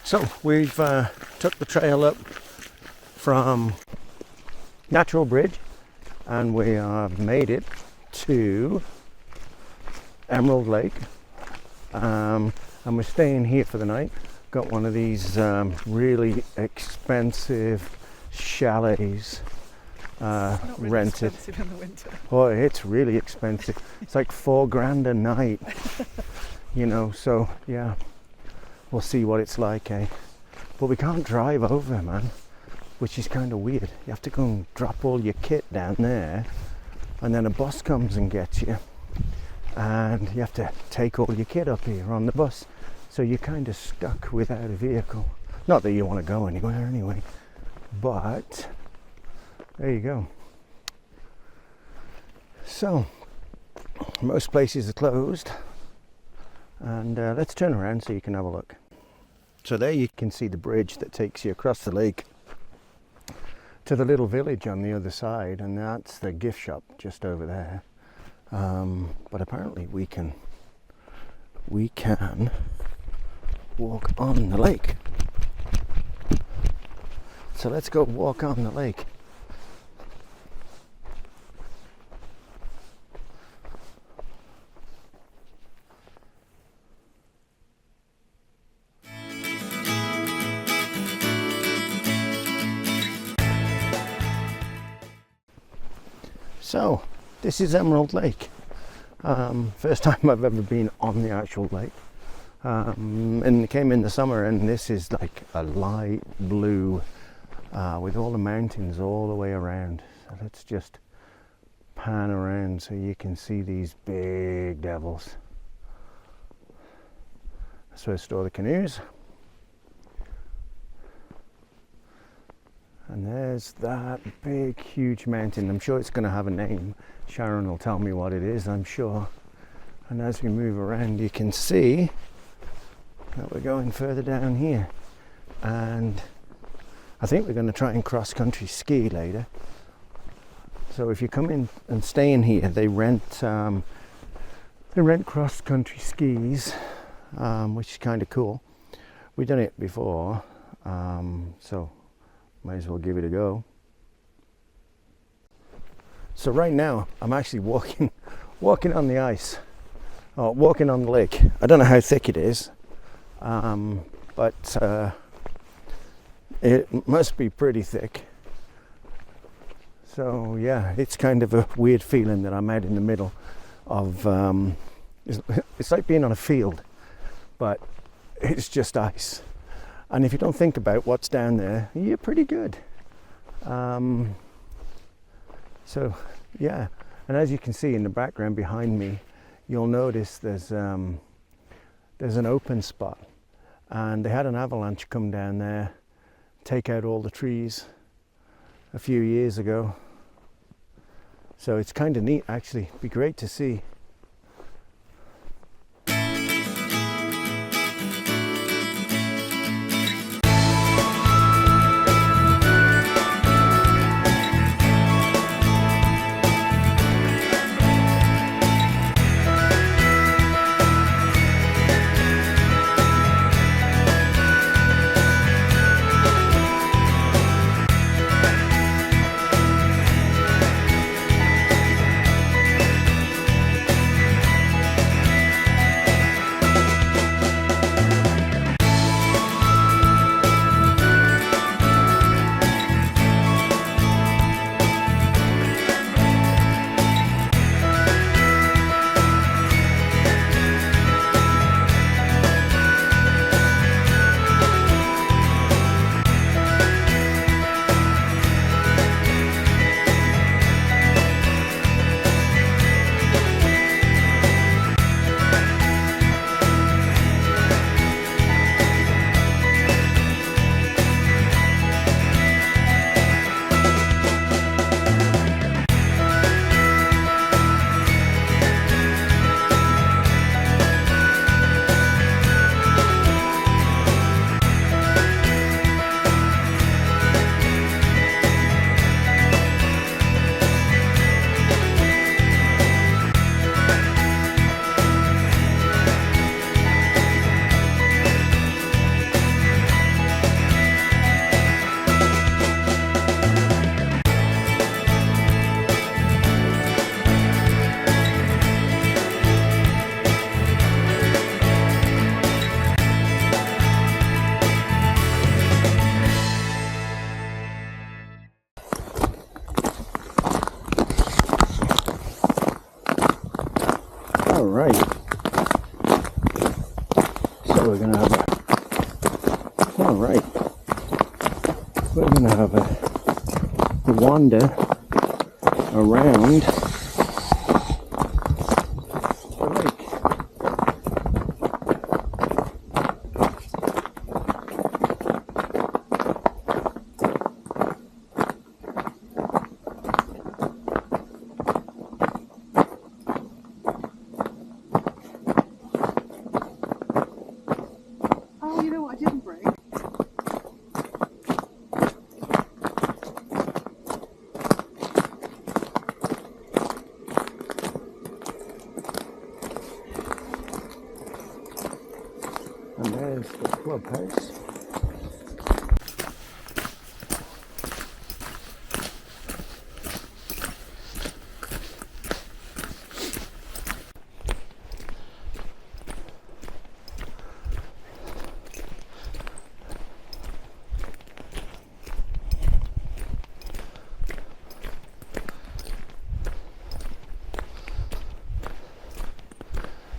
So we've took the trail up from Natural Bridge and we have made it to Emerald Lake, and we're staying here for the night. Got one of these really expensive chalets Not really rented. expensive in the winter. Oh, it's really expensive. It's like $4,000 a night, you know, so yeah, we'll see what it's like, eh? But we can't drive over, man, which is kind of weird. You have to go and drop all your kit down there, and then a bus comes and gets you, and you have to take all your kit up here on the bus. So you're kind of stuck without a vehicle. Not that you want to go anywhere anyway, but there you go. So most places are closed, and let's turn around so you can have a look. So there you can see the bridge that takes you across the lake to the little village on the other side, and that's the gift shop just over there. But apparently we can walk on the lake. So let's go walk on the lake. So this is Emerald Lake. First time I've ever been on the actual lake. And it came in the summer, and this is like a light blue with all the mountains all the way around. So let's just pan around so you can see these big devils. That's where I store the canoes. And there's that big huge mountain. I'm sure it's going to have a name. Sharon will tell me what it is, I'm sure. And as we move around, you can see that we're going further down here, and I think we're going to try and cross-country ski later. So if you come in and stay in here, they rent cross-country skis, which is kind of cool. We've done it before, so might as well give it a go. So right now I'm actually walking on the ice, walking on the lake. I don't know how thick it is. But it must be pretty thick. So yeah, it's kind of a weird feeling that I'm out in the middle of it's like being on a field, but it's just ice. And if you don't think about what's down there, you're pretty good. So yeah, and as you can see in the background behind me, you'll notice there's an open spot, and they had an avalanche come down there, take out all the trees a few years ago. So it's kind of neat, actually. It'd be great to see. All right, we're going to have a wander around the lake. Oh, you know what I didn't bring? And there's the clubhouse.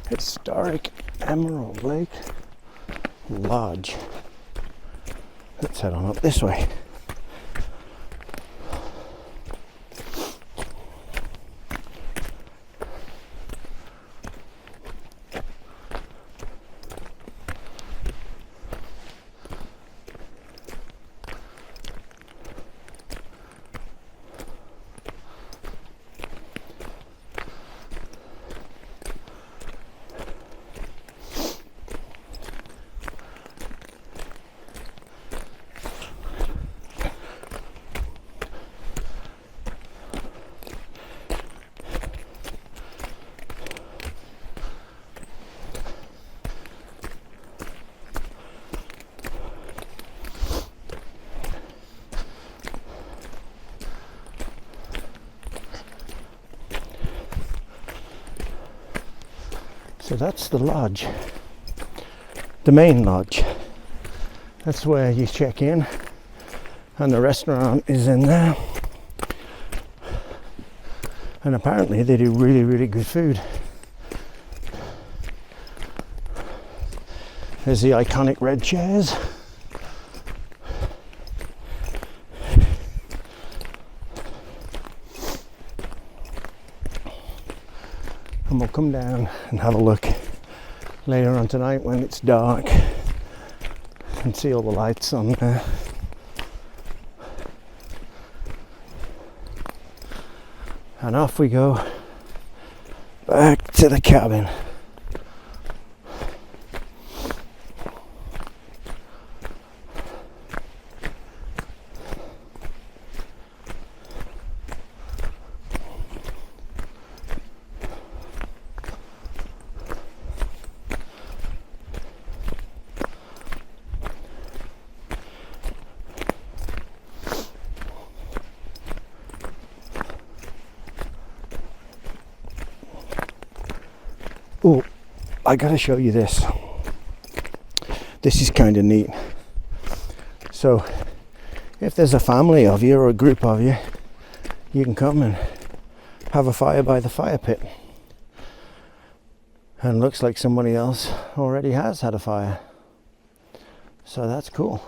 Historic Emerald Lake Lodge. Let's head on up this way. So that's the lodge, the main lodge. That's where you check in, and the restaurant is in there. And apparently they do really, really good food. There's the iconic red chairs. And we'll come down and have a look later on tonight when it's dark and see all the lights on there. And off we go back to the cabin. Oh, I gotta show you this. This is kind of neat. So, if there's a family of you or a group of you, you can come and have a fire by the fire pit. And it looks like somebody else already has had a fire. So that's cool.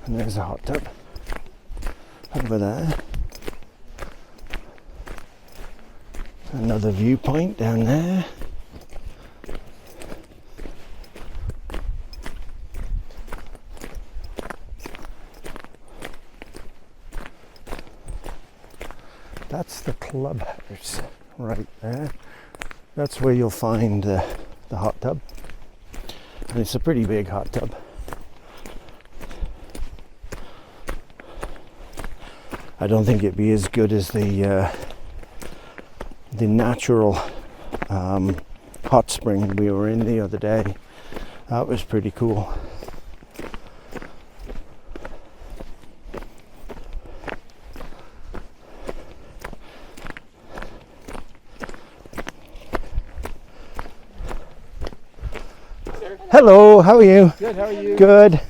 And there's a hot tub over there. Another viewpoint down there. That's the clubhouse right there. That's where you'll find the hot tub. And it's a pretty big hot tub. I don't think it'd be as good as the natural hot spring we were in the other day. That was pretty cool. Hello, how are you? Good, how are you? Good.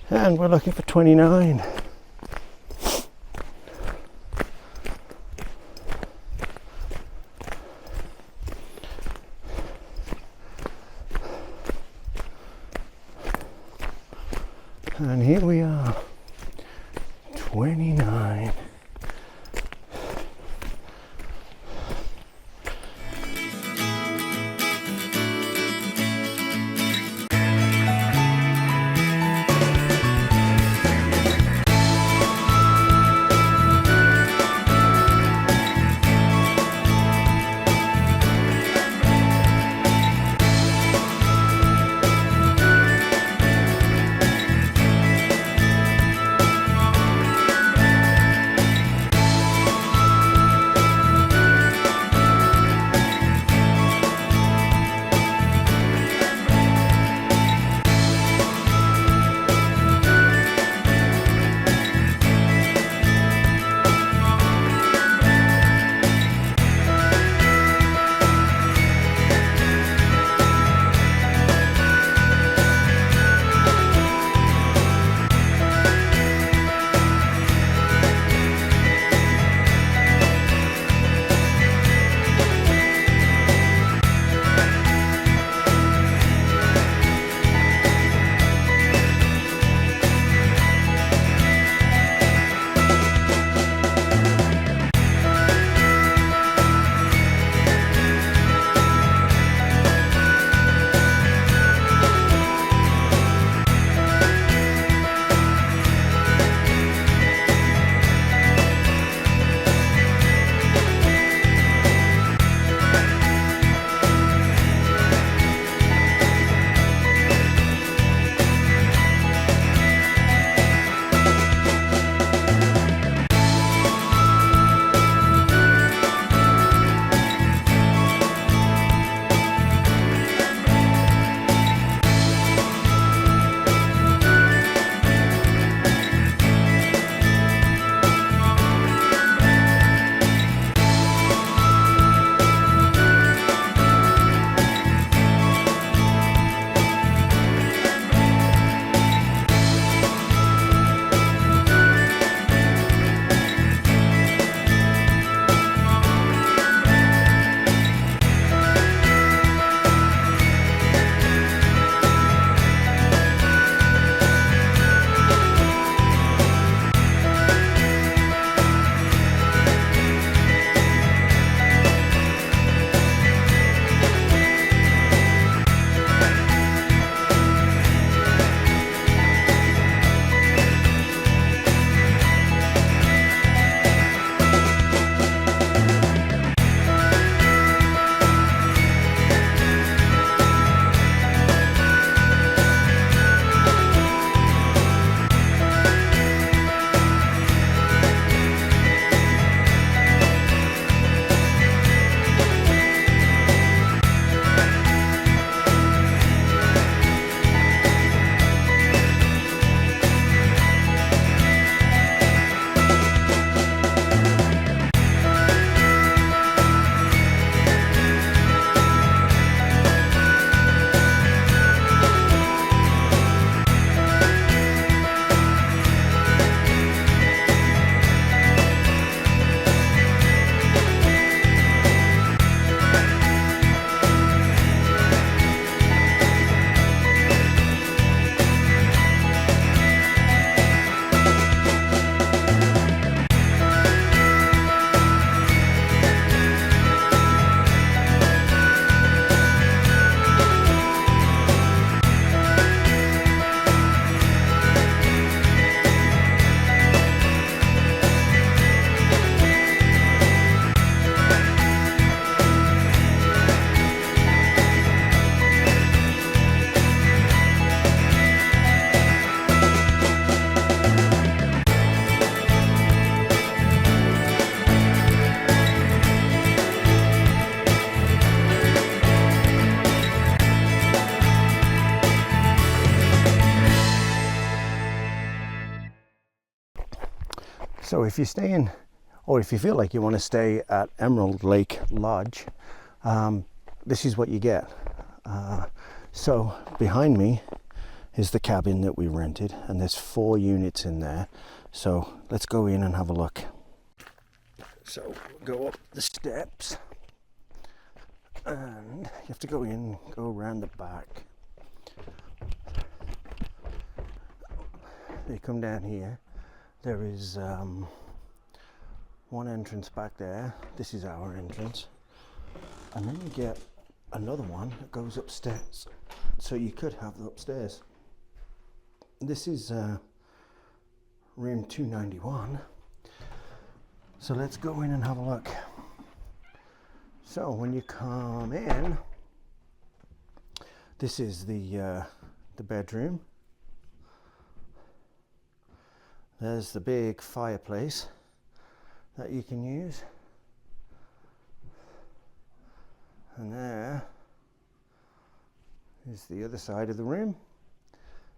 And we're looking for 29. And here we are, 29. So if you're staying, or if you feel like you want to stay at Emerald Lake Lodge, this is what you get. So behind me is the cabin that we rented, and there's 4 units in there. So let's go in and have a look. So go up the steps, and you have to go in, go around the back. You come down here. There is one entrance back there. This is our entrance, and then you get another one that goes upstairs. So you could have the upstairs. This is room 291. So let's go in and have a look. So when you come in, this is the bedroom. There's the big fireplace that you can use. And there is the other side of the room.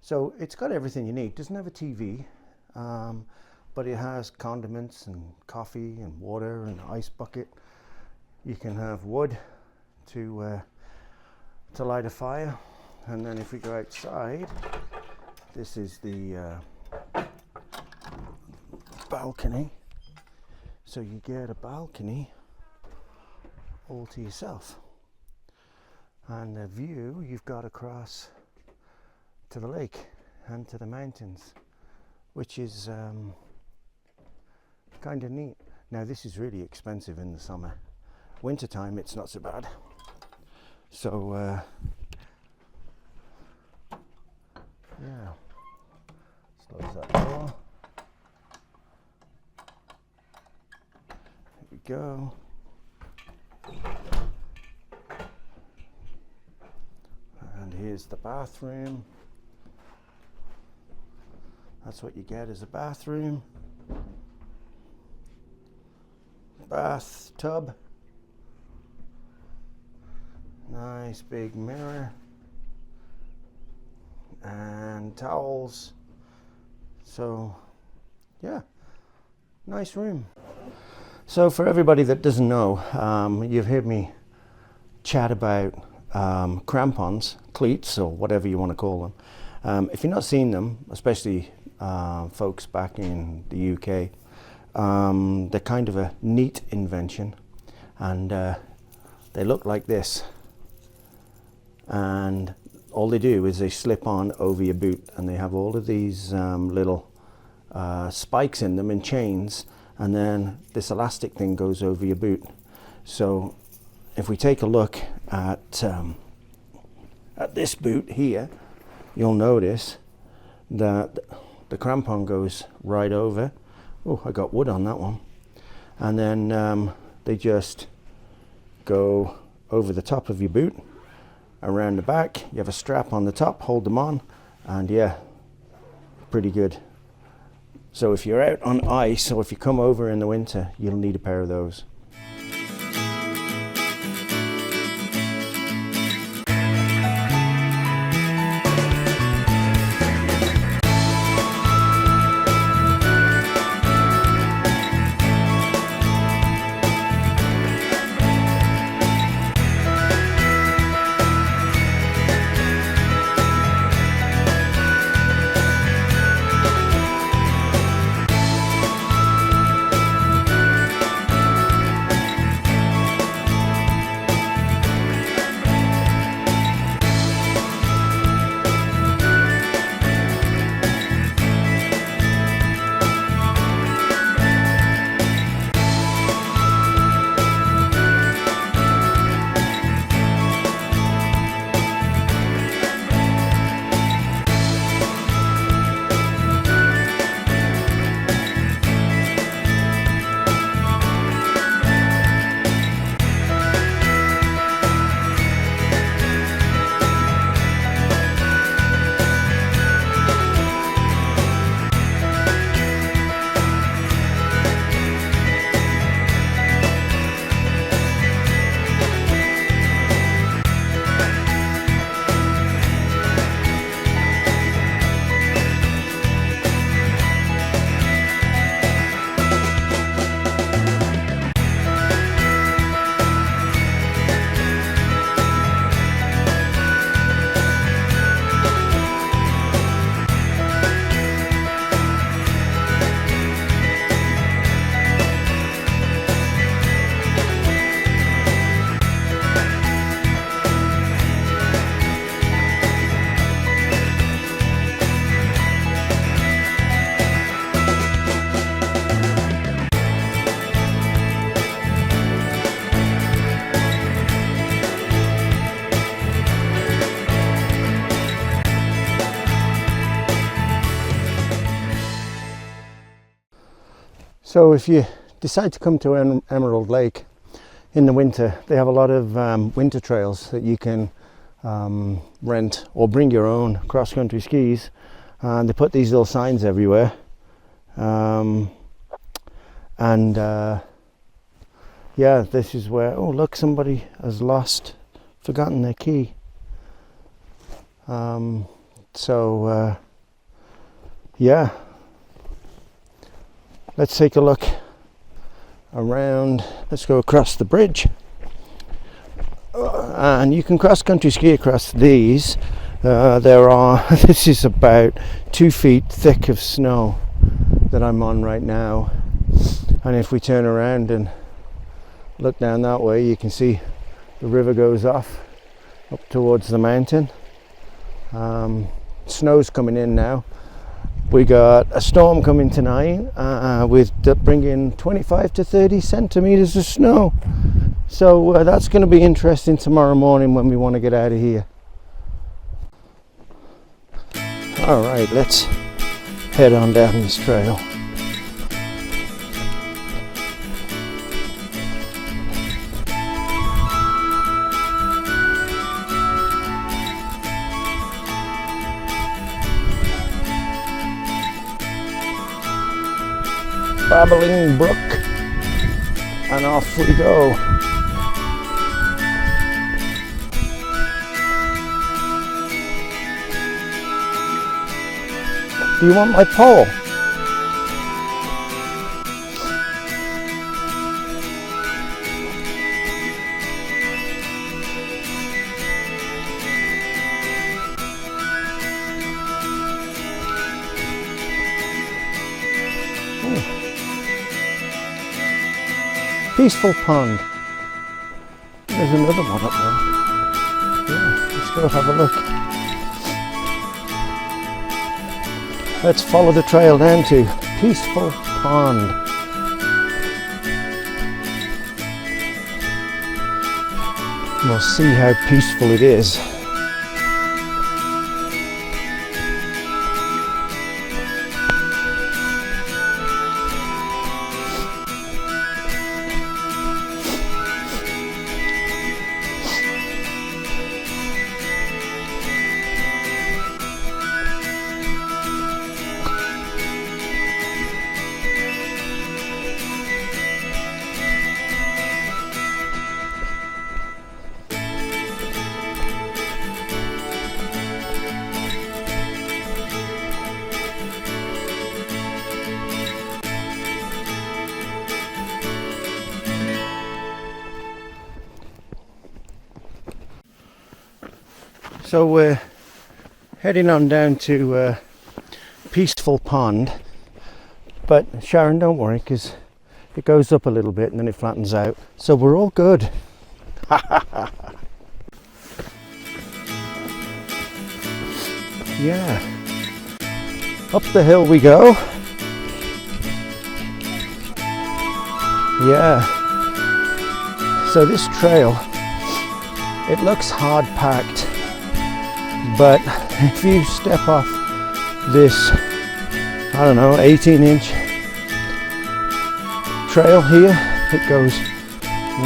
So it's got everything you need. Doesn't have a TV, but it has condiments and coffee and water and ice bucket. You can have wood to light a fire. And then if we go outside, this is the balcony. So you get a balcony all to yourself. And the view you've got across to the lake and to the mountains, which is kind of neat. Now this is really expensive in the summer. Wintertime it's not so bad. So yeah, let's close that door. Here we go. And here's the bathroom. That's what you get, is a bathroom. Bathtub. Nice big mirror. And towels. So, yeah, nice room. So for everybody that doesn't know, you've heard me chat about crampons, cleats, or whatever you want to call them. If you've not seen them, especially folks back in the UK, they're kind of a neat invention, and they look like this, and all they do is they slip on over your boot, and they have all of these little spikes in them and chains, and then this elastic thing goes over your boot. So if we take a look at this boot here, you'll notice that the crampon goes right over. Oh, I got wood on that one. And then they just go over the top of your boot, around the back. You have a strap on the top, hold them on, and yeah, pretty good. So if you're out on ice, or if you come over in the winter, you'll need a pair of those. So if you decide to come to Emerald Lake in the winter, they have a lot of winter trails that you can rent or bring your own cross-country skis, and they put these little signs everywhere, yeah, this is where, oh look, somebody has forgotten their key. Yeah, let's take a look around. Let's go across the bridge, and you can cross-country ski across these. This is about 2 feet thick of snow that I'm on right now, and if we turn around and look down that way, you can see the river goes off up towards the mountain. Snow's coming in now. We got a storm coming tonight with bringing 25 to 30 centimeters of snow. So that's going to be interesting tomorrow morning when we want to get out of here. All right, let's head on down this trail. Babbling brook, and off we go. Do you want my pole? Peaceful pond. There's another one up there. Yeah, let's go have a look. Let's follow the trail down to Peaceful Pond. We'll see how peaceful it is. So we're heading on down to Peaceful Pond, but Sharon, don't worry, because it goes up a little bit and then it flattens out, so we're all good. Yeah, up the hill we go. Yeah, so this trail, it looks hard packed, but if you step off this, I don't know, 18-inch trail here, it goes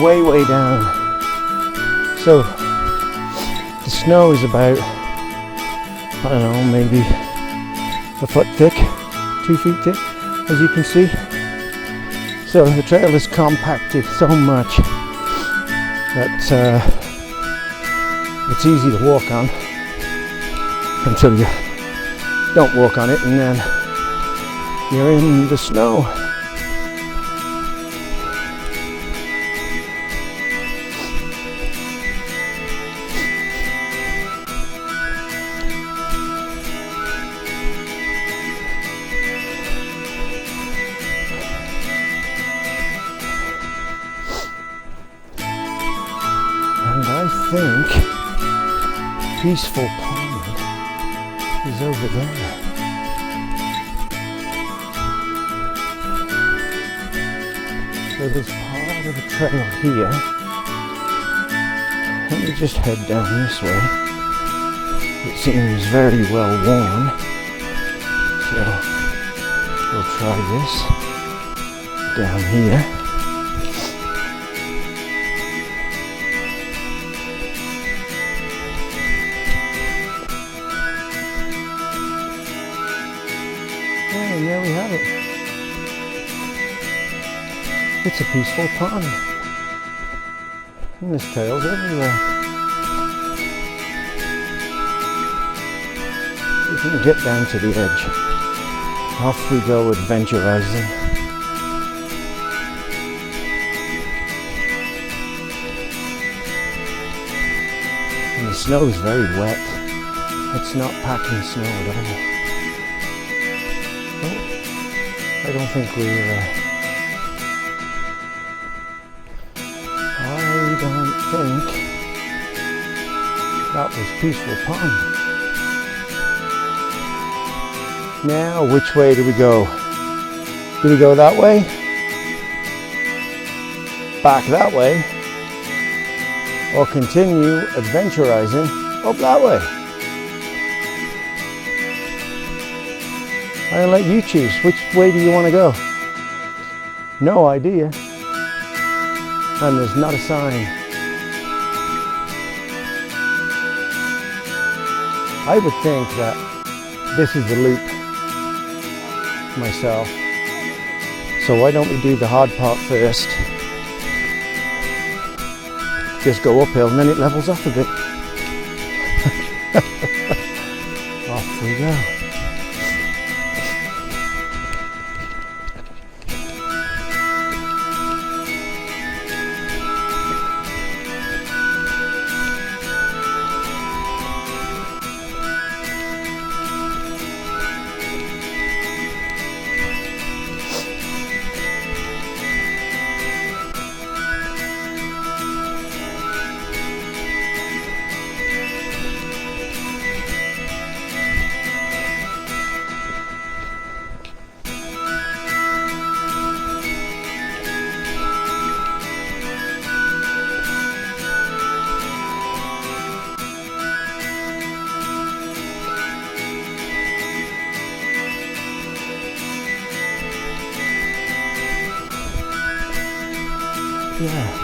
way down. So the snow is about, I don't know, maybe a foot thick, 2 feet thick, as you can see. So the trail is compacted so much that it's easy to walk on until you don't walk on it, and then you're in the snow. And I think Peaceful Pond is over there. So there's part of a trail here. Let me just head down this way. It seems very well worn, so we'll try this. down here. And there we have it. It's a peaceful pond. And there's trails everywhere. We can get down to the edge. Off we go adventurizing. And the snow is very wet. It's not packing snow at all. Oh, I don't think we're... I don't think that was Peaceful Pond. Now, which way do we go? Do we go that way? Back that way? Or continue adventurizing up that way? I'll let you choose. Which way do you want to go? No idea. And there's not a sign. I would think that this is the loop myself. So why don't we do the hard part first? Just go uphill and then it levels off a bit. Off we go. Yeah.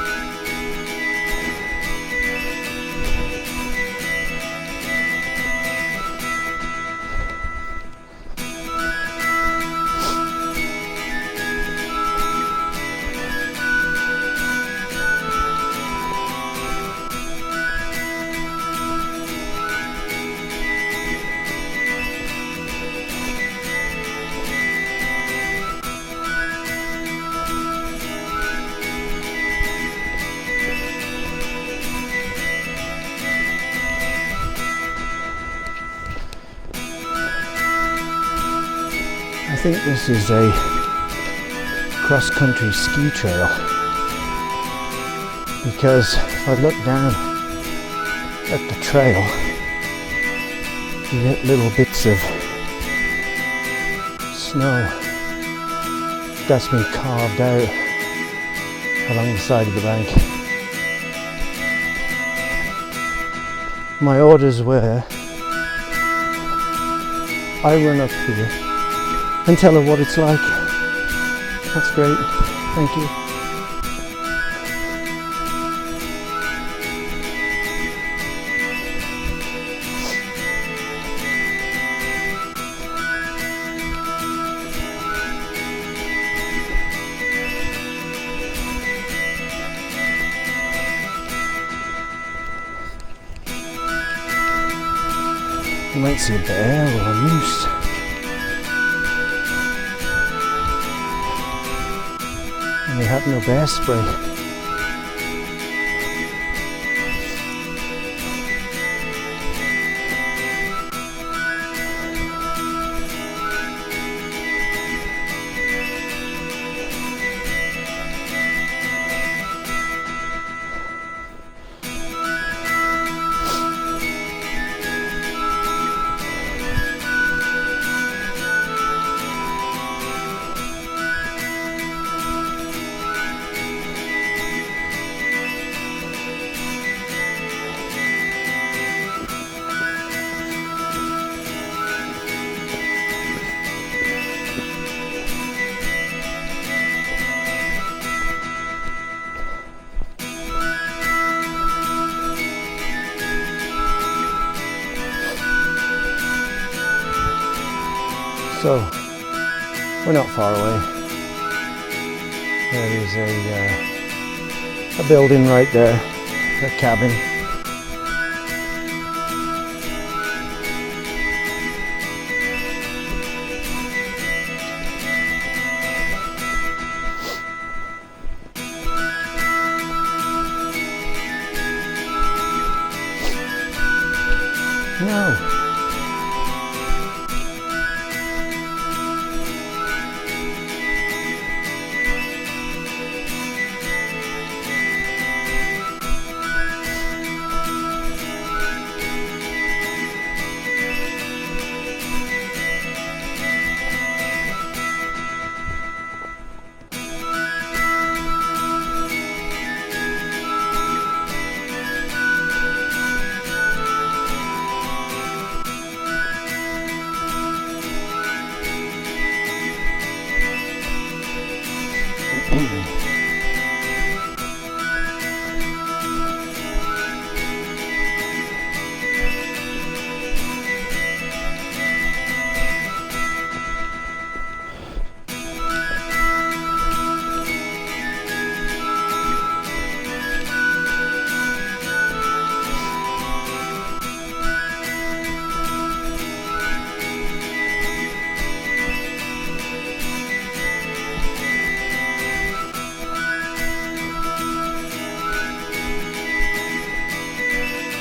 I think this is a cross-country ski trail, because if I look down at the trail, you get little bits of snow that's been carved out along the side of the bank. My orders were, I run up here and tell her what it's like. That's great, thank you. You might see a bear or a moose. And we have no bear spray. So we're not far away. There is a building right there, a cabin. No.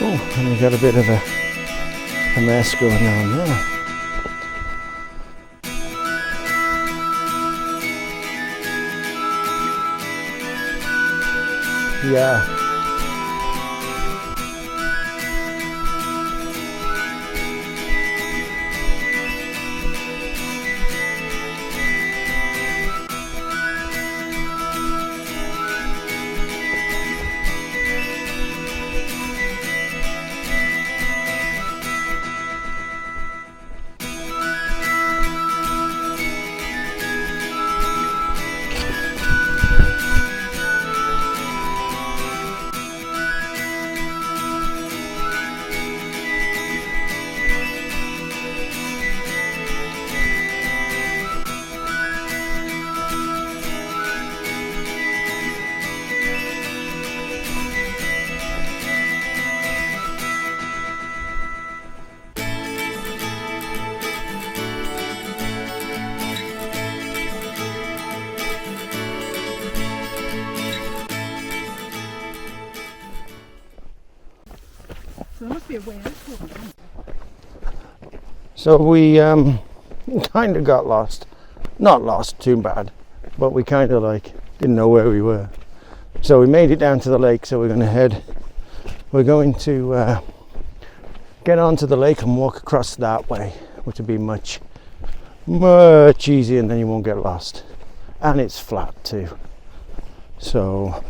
Oh, and we got a bit of a mess going on there. Yeah. So there must be a way out. So we kind of got lost. Not lost too bad, but we kind of like didn't know where we were. So we made it down to the lake, so we're going to get onto the lake and walk across that way, which will be much easier, and then you won't get lost. And it's flat too. So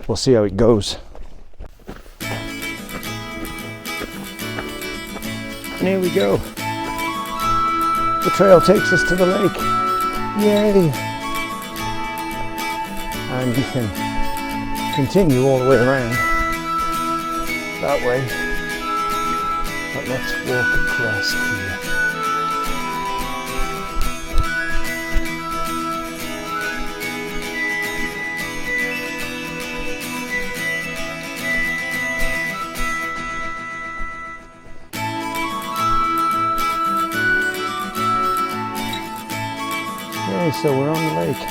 we'll see how it goes. And here we go. The trail takes us to the lake. Yay! And you can continue all the way around that way. But let's walk across here. Okay, so we're on the lake.